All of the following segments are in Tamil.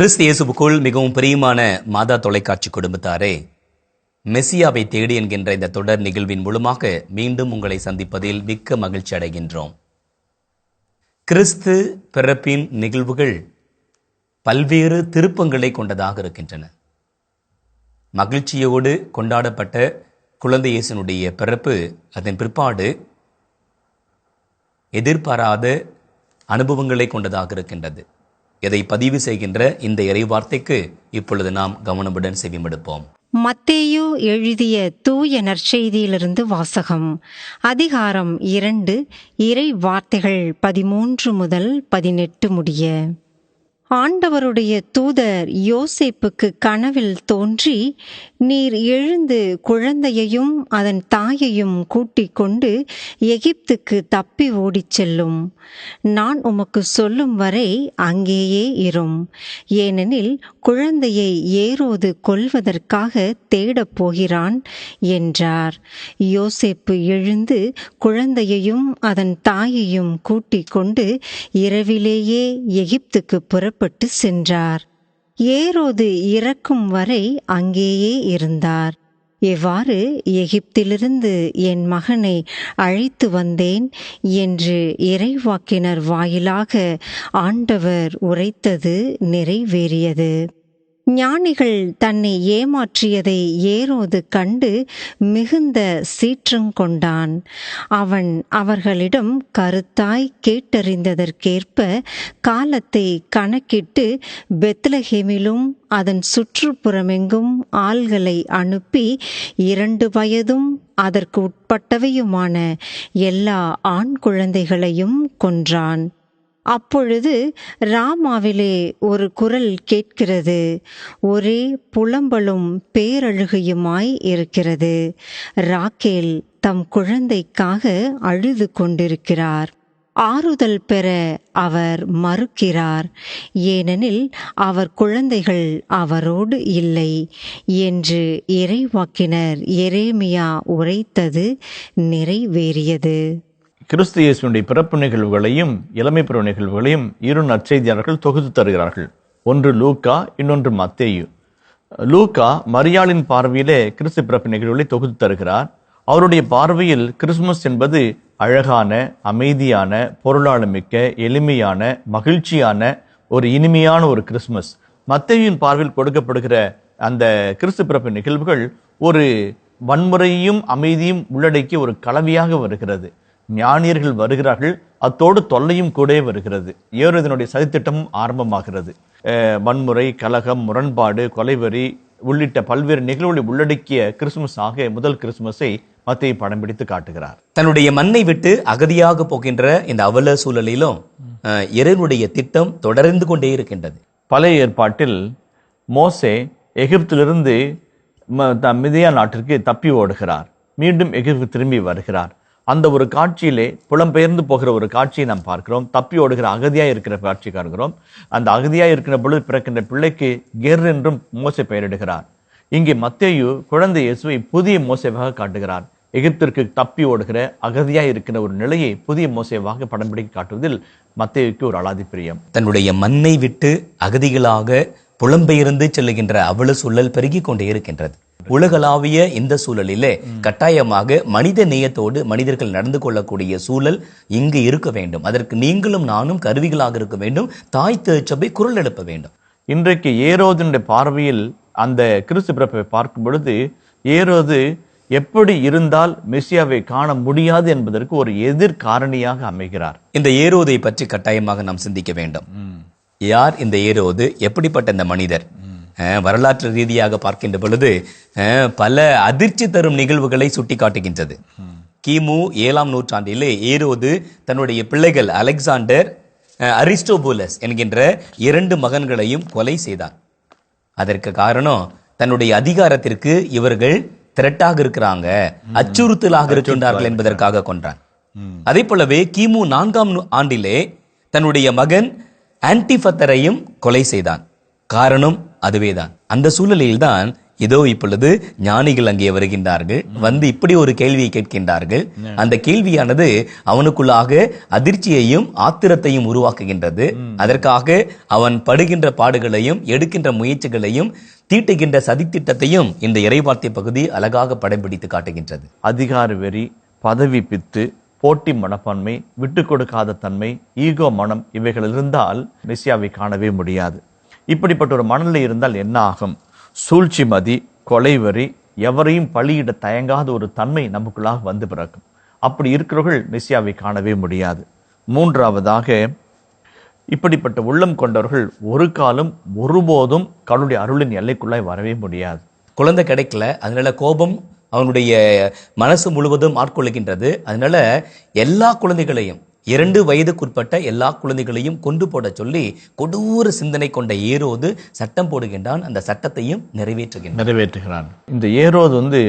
கிறிஸ்து இயேசுவுக்குள் மிகவும் பிரியமான மாதா தொலைக்காட்சி குடும்பத்தாரே, மெசியாவை தேடி என்கின்ற இந்த தொடர் நிகழ்வின் மூலமாக மீண்டும் உங்களை சந்திப்பதில் மிக்க மகிழ்ச்சி அடைகின்றோம். கிறிஸ்து பிறப்பின் நிகழ்வுகள் பல்வேறு திருப்பங்களை கொண்டதாக இருக்கின்றன. மகிழ்ச்சியோடு கொண்டாடப்பட்ட குழந்தை இயேசுனுடைய பிறப்பு அதன் பிற்பாடு எதிர்பாராத அனுபவங்களை கொண்டதாக இருக்கின்றது. இதை பதிவு செய்கின்ற இந்த இறைவார்த்தைக்கு இப்பொழுது நாம் கவனமுடன் செவிமடுப்போம். மத்தேயு எழுதிய தூய நற்செய்தியிலிருந்து வாசகம். அதிகாரம் 2, இறை வார்த்தைகள் 13 முதல் 18 முடிய. ஆண்டவருடைய தூதர் யோசேப்புக்கு கனவில் தோன்றி, நீர் எழுந்து குழந்தையையும் அதன் தாயையும் கூட்டிக் கொண்டு எகிப்துக்கு தப்பி ஓடிச் செல்லும். நான் உமக்கு சொல்லும் வரை அங்கேயே இரும். ஏனெனில் குழந்தையை ஏரோது கொல்வதற்காக தேடப் போகிறான் என்றார். யோசேப்பு எழுந்து குழந்தையையும் அதன் தாயையும் கூட்டிக் கொண்டு இரவிலேயே எகிப்துக்கு புறப்பட்டு சென்றார். ஏரோது இறக்கும் வரை அங்கேயே இருந்தார். எவ்வாறு எகிப்திலிருந்து என் மகனை அழைத்து வந்தேன் என்று இறைவாக்கினர் வாயிலாக ஆண்டவர் உரைத்தது நிறைவேறியது. ஞானிகள் தன்னை ஏமாற்றியதை ஏரோது கண்டு மிகுந்த சீற்றங்கொண்டான். அவன் அவர்களிடம் கருத்தாய் கேட்டறிந்ததற்கேற்ப காலத்தை கணக்கிட்டு பெத்லஹேமிலும் அதன் சுற்றுப்புறமெங்கும் ஆள்களை அனுப்பி 2 வயதும் அதற்கு உட்பட்டவையுமான எல்லா ஆண் குழந்தைகளையும் கொன்றான். அப்பொழுது ராமாவிலே ஒரு குரல் கேட்கிறது. ஒரே புலம்பலும் பேரழுகையுமாய் இருக்கிறது. ராக்கேல் தம் குழந்தைக்காக அழுது கொண்டிருக்கிறார். ஆறுதல் பெற அவர் மறுக்கிறார், ஏனெனில் அவர் குழந்தைகள் அவரோடு இல்லை என்று இறைவாக்கினர் எரேமியா உரைத்தது நிறைவேறியது. கிறிஸ்து இயேசுவினுடைய பிறப்பு நிகழ்வுகளையும் இளமை பருவ நிகழ்வுகளையும் 2 நற்செய்தியாளர்கள் தொகுத்து தருகிறார்கள். ஒன்று லூக்கா, இன்னொன்று மத்தேயு. லூக்கா மரியாளின் பார்வையிலே கிறிஸ்து பிறப்பு நிகழ்வுகளை தொகுத்து தருகிறார். அவருடைய பார்வையில் கிறிஸ்துமஸ் என்பது அழகான, அமைதியான, பொருளாளமிக்க, எளிமையான, மகிழ்ச்சியான ஒரு இனிமையான ஒரு கிறிஸ்துமஸ். மத்தேயுவின் பார்வையில் கொடுக்கப்படுகிற அந்த கிறிஸ்து பிறப்பு நிகழ்வுகள் ஒரு வன்முறையும் அமைதியும் உள்ளடக்கிய ஒரு கலவையாக வருகிறது. ஞானியர்கள் வருகிறார்கள், அத்தோடு தொல்லையும் கூட வருகிறது. ஏரோதினுடைய சதித்திட்டமும் ஆரம்பமாகிறது. வன்முறை, கலகம், முரண்பாடு, கொலைவெறி உள்ளிட்ட பல்வேறு நிகழ்வுகளை உள்ளடக்கிய கிறிஸ்துமஸ் ஆக முதல் கிறிஸ்துமஸை மத்தேயு படம் பிடித்து காட்டுகிறார். தன்னுடைய மண்ணை விட்டு அகதியாக போகின்ற இந்த அவல சூழலிலும் இறைவனுடைய திட்டம் தொடர்ந்து கொண்டே இருக்கின்றது. பழைய ஏற்பாட்டில் மோசே எகிப்திலிருந்து மிதியான் நாட்டிற்கு தப்பி ஓடுகிறார். மீண்டும் எகிப்து திரும்பி வருகிறார். அந்த ஒரு காட்சியிலே புலம்பெயர்ந்து போகிற ஒரு காட்சியை நாம் பார்க்கிறோம். தப்பி ஓடுகிற அகதியாய் இருக்கிற காட்சி காண்கிறோம். அந்த அகதியாய் இருக்கிற பொழுது பிறக்கின்ற பிள்ளைக்கு கெர் என்றும் மோசே பெயரிடுகிறார். இங்கே மத்தேயு குழந்தை இயேசுவை புதிய மோசேவாக காட்டுகிறார். எகிப்திற்கு தப்பி ஓடுகிற அகதியாய் இருக்கிற ஒரு நிலையை புதிய மோசேவாக படம் பிடிக்க காட்டுவதில் மத்தேயுக்கு ஒரு அலாதி பிரியம். தன்னுடைய மண்ணை விட்டு அகதிகளாக புலம்பெயர்ந்து செல்லுகின்ற அவல சூழல் பெருகி கொண்டே இருக்கின்றது. உலகளாவிய இந்த சூழலிலே கட்டாயமாக மனித நேயத்தோடு மனிதர்கள் நடந்து கொள்ளக்கூடிய சூழல் இங்கு இருக்க வேண்டும். அதற்கு நீங்களும் நானும் கருவிகளாக இருக்க வேண்டும். தாய் திருச்சபை குரல் எழுப்ப வேண்டும். இன்றைக்கு ஏரோதினுடைய பார்வையில் அந்த கிறிஸ்து பிறப்பை பார்க்கும் பொழுது ஏரோது எப்படி இருந்தால் மெசியாவை காண முடியாது என்பதற்கு ஒரு எதிர்காரணியாக அமைகிறார். இந்த ஏரோதை பற்றி கட்டாயமாக நாம் சிந்திக்க வேண்டும். யார் இந்த ஏரோது? எப்படிப்பட்ட இந்த மனிதர்? வரலாற்று ரீதியாக பார்க்கின்ற பொழுது பல அதிர்ச்சி தரும் நிகழ்வுகளை சுட்டி காட்டுகின்றது. கிமு 7ஆம் நூற்றாண்டிலே ஏரோது தன்னுடைய பிள்ளைகள் அலெக்சாண்டர், அரிஸ்டோபுலஸ் என்கின்ற 2 மகன்களையும் கொலை செய்தார். அதற்கு காரணம் தன்னுடைய அதிகாரத்திற்கு இவர்கள் திரட்டாக இருக்கிறாங்க, அச்சுறுத்தலாக இருக்கின்றார்கள் என்பதற்காக கொன்றான். அதே போலவே கிமு 4ஆம் ஆண்டிலே தன்னுடைய மகன் ஆன்டிபத்தரையும் கொலை செய்தான். காரணம் அதுவேதான். அந்த சூழலில்தான் இதோ இப்பொழுது ஞானிகள் அங்கே வருகின்றார்கள், வந்து இப்படி ஒரு கேள்வியை கேட்கின்றார்கள். அந்த கேள்வியானது அவனுக்குள்ளாக அதிர்ச்சியையும் ஆத்திரத்தையும் உருவாக்குகின்றது. அதற்காக அவன் படுகின்ற பாடுகளையும் எடுக்கின்ற முயற்சிகளையும் தீட்டுகின்ற சதித்திட்டத்தையும் இந்த இறைவார்த்தை பகுதி அழகாக படம் பிடித்து காட்டுகின்றது. அதிகார வெறி, பதவி பித்து, போட்டி மனப்பான்மை, விட்டு கொடுக்காத தன்மை, ஈகோ மனம், இவைகள் இருந்தால் மெசியாவை காணவே முடியாது. இப்படிப்பட்ட ஒரு மனநிலை இருந்தால் என்ன ஆகும்? சூழ்ச்சி மதி, கொலைவெறி, எவரையும் பலியிட தயங்காத ஒரு தன்மை நமக்குள்ளாக வந்து பிறக்கும். அப்படி இருக்கிறவர்கள் மெசியாவை காணவே முடியாது. மூன்றாவதாக, இப்படிப்பட்ட உள்ளம் கொண்டவர்கள் ஒரு காலம் ஒருபோதும் கடவுளுடைய அருளின் எல்லைக்குள்ளாய் வரவே முடியாது. குழந்தை கிடைக்கல, அதனால கோபம் அவனுடைய மனசு முழுவதும் ஆட்கொள்ளுகின்றது. அதனால எல்லா குழந்தைகளையும், 2 வயதுக்குட்பட்ட எல்லா குழந்தைகளையும் கொண்டு போட சொல்லி கொடூர சிந்தனை கொண்ட ஏரோது சட்டம் போடுகின்றான். அந்த சட்டத்தையும் நிறைவேற்றுகிறான். இந்த ஏரோது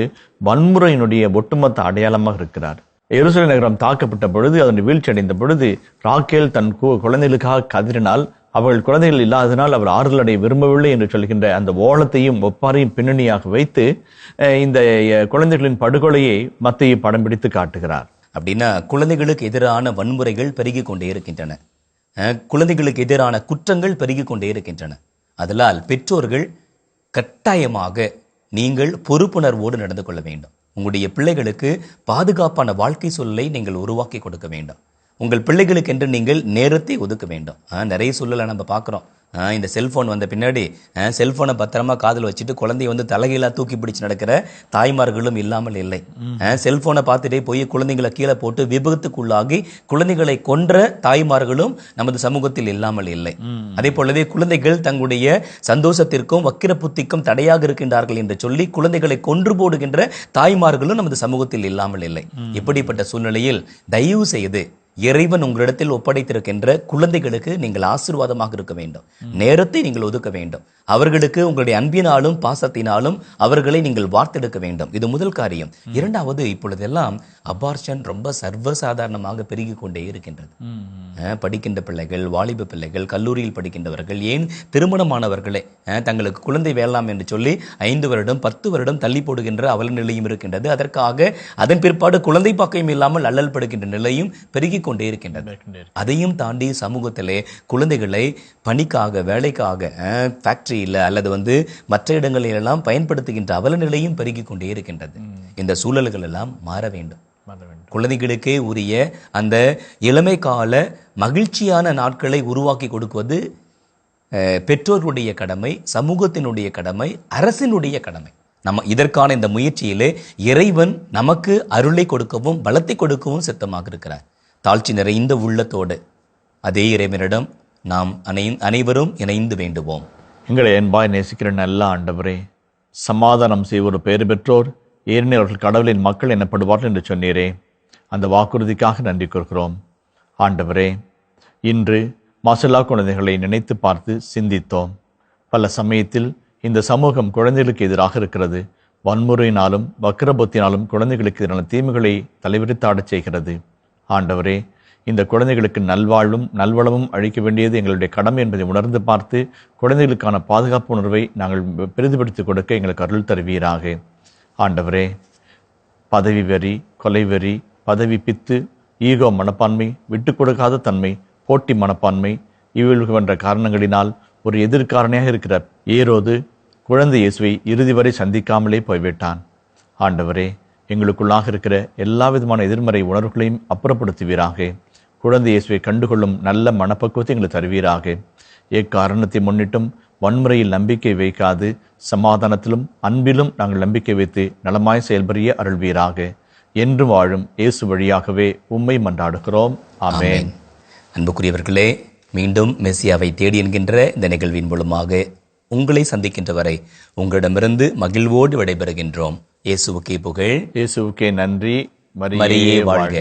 வன்முறையினுடைய ஒட்டுமொத்த அடையாளமாக இருக்கிறார். எருசலேம் நகரம் தாக்கப்பட்ட பொழுது, அதனுடைய வீழ்ச்சி அடைந்த பொழுது, ராக்கேல் தன் குழந்தைகளுக்காக கதறினால், அவர்கள் குழந்தைகள் இல்லாதனால் அவர் ஆறுதல் அடைய விரும்பவில்லை என்று சொல்கின்ற அந்த ஓலத்தையும் ஒப்பாரையும் பின்னணியாக வைத்து இந்த குழந்தைகளின் படுகொலையை மத்தேயு படம் பிடித்து காட்டுகிறார். அப்படின்னா குழந்தைகளுக்கு எதிரான வன்முறைகள் பெருகி கொண்டே இருக்கின்றன, குழந்தைகளுக்கு எதிரான குற்றங்கள் பெருகி கொண்டே இருக்கின்றன. அதனால் பெற்றோர்கள் கட்டாயமாக நீங்கள் பொறுப்புணர்வோடு நடந்து கொள்ள வேண்டும். உங்களுடைய பிள்ளைகளுக்கு பாதுகாப்பான வாழ்க்கை சூழலை நீங்கள் உருவாக்கி கொடுக்க வேண்டும். உங்கள் பிள்ளைகளுக்கு என்று நீங்கள் நேரத்தை ஒதுக்க வேண்டும். நிறைய சூழலை நம்ம பார்க்குறோம். இந்த செல்ஃபோன் வந்த பின்னாடி செல்ஃபோனை பத்திரமா காதில் வச்சுட்டு குழந்தைய தலைகீழாக தூக்கி பிடிச்சு நடக்கிற தாய்மார்களும் இல்லாமல் இல்லை. செல்ஃபோனை பார்த்துட்டே போய் குழந்தைங்களை கீழே போட்டு விபத்துக்குள்ளாகி குழந்தைகளை கொன்ற தாய்மார்களும் நமது சமூகத்தில் இல்லாமல் இல்லை. அதே போலவே குழந்தைகள் தங்களுடைய சந்தோஷத்திற்கும் வக்கிர புத்திக்கும் தடையாக இருக்கின்றார்கள் என்று சொல்லி குழந்தைகளை கொன்று போடுகின்ற தாய்மார்களும் நமது சமூகத்தில் இல்லாமல் இல்லை. இப்படிப்பட்ட சூழ்நிலையில் தயவு செய்து இறைவன் உங்களிடத்தில் ஒப்படைத்திருக்கின்ற குழந்தைகளுக்கு நீங்கள் ஆசீர்வாதமாக இருக்க வேண்டும். நேரத்தை நீங்கள் ஒதுக்க வேண்டும். அவர்களுக்கு உங்களுடைய அன்பினாலும் பாசத்தினாலும் அவர்களை நீங்கள் வார்த்தெடுக்க வேண்டும். இது முதல் காரியம். இரண்டாவது, இப்பொழுதெல்லாம் அபார்ஷன் ரொம்ப சர்வசாதாரணமாக பெருகி கொண்டே இருக்கின்றது. படிக்கின்ற பிள்ளைகள், வாலிப பிள்ளைகள், கல்லூரியில் படிக்கின்றவர்கள், ஏன் திருமணமானவர்களே தங்களுக்கு குழந்தை வேண்டாம் என்று சொல்லி 5 வருடம் 10 வருடம் தள்ளி போடுகின்ற அவல நிலையும் இருக்கின்றது. அதற்காக அதன் பிற்பாடு குழந்தை பாக்கியம் இல்லாமல் அல்லல் படுகின்ற நிலையும் பெருகி கொண்டே இருக்கின்றது. அதையும் தாண்டி சமூகத்திலே குழந்தைகளை பணிக்காக, வேலைக்காக, ஃபேக்டரியில் அல்லது மற்ற இடங்களில் எல்லாம் பயன்படுத்துகின்ற அவல நிலையும் பெருகி கொண்டே இருக்கின்றது. இந்த சூழல்கள் எல்லாம் மாற வேண்டும். குழந்தைகளுக்கே உரிய அந்த இளமை கால மகிழ்ச்சியான நாட்களை உருவாக்கி கொடுக்குவது பெற்றோர்களுடைய கடமை, சமூகத்தினுடைய கடமை, அரசினுடைய கடமை. நம்ம இதற்கான இந்த முயற்சியிலே இறைவன் நமக்கு அருளை கொடுக்கவும் பலத்தை கொடுக்கவும் சித்தமாக இருக்கிறார். தாழ்ச்சி நிறைந்த உள்ளத்தோடு அதே இறைவனிடம் நாம் அனைவரும் இணைந்து வேண்டுவோம். எங்களை என்பாய் நேசிக்கிற நல்ல ஆண்டவரே, சமாதானம் செய்வோர் பேறு பெற்றோர், ஏனெனில் அவர்கள் கடவுளின் மக்கள் எனப்படுவார்கள் என்று சொன்னீரே. அந்த வாக்குறுதிக்காக நன்றி கூறுகிறோம். ஆண்டவரே, இன்று மாசல்லா குழந்தைகளை நினைத்து பார்த்து சிந்தித்தோம். பல சமயத்தில் இந்த சமூகம் குழந்தைகளுக்கு எதிராக இருக்கிறது. வன்முறையினாலும் வக்கிரபுத்தினாலும் குழந்தைகளுக்கு எதிரான தீமைகளை தலைவிரித்தாடச் செய்கிறது. ஆண்டவரே, இந்த குழந்தைகளுக்கு நல்வாழ்வும் நல்வளமும் அளிக்க வேண்டியது எங்களுடைய கடமை என்பதை உணர்ந்து பார்த்து குழந்தைகளுக்கான பாதுகாப்பு உணர்வை நாங்கள் பெரிதுபடுத்திக் கொடுக்க எங்களுக்கு அருள் தருவீராக. ஆண்டவரே, பதவி வெறி, கொலை வெறி, பதவி பித்து, ஈகோ மனப்பான்மை, விட்டு கொடுக்காத தன்மை, போட்டி மனப்பான்மை, இவர்கள் என்ற காரணங்களினால் ஒரு எதிர்காரணியாக இருக்கிற ஏரோது குழந்தை இயேசுவை இறுதி வரை சந்திக்காமலே போய்விட்டான். ஆண்டவரே, எங்களுக்குள்ளாக இருக்கிற எல்லா விதமான எதிர்மறை உணர்வுகளையும் அப்புறப்படுத்துவீராக. குழந்தை இயேசுவை கண்டுகொள்ளும் நல்ல மனப்பக்குவத்தை எங்களுக்கு தருவீராக. எக்காரணத்தை முன்னிட்டும் வன்முறையில் நம்பிக்கை வைக்காது சமாதானத்திலும் அன்பிலும் நாங்கள் நம்பிக்கை வைத்து நலமாய் செயல்புரிய அருள்வீராக. என்று வாழும் இயேசு வழியாகவே உம்மை மன்றாடுகிறோம். ஆமென். அன்புக்குரியவர்களே, மீண்டும் மெசியாவை தேடி என்கின்ற இந்த நிகழ்வின் மூலமாக உங்களை சந்திக்கின்ற வரை உங்களிடமிருந்து மகிழ்வோடு விடைபெறுகின்றோம். இயேசுவுக்கே புகழ், இயேசுவுக்கே நன்றி. மரியே வாழ்க.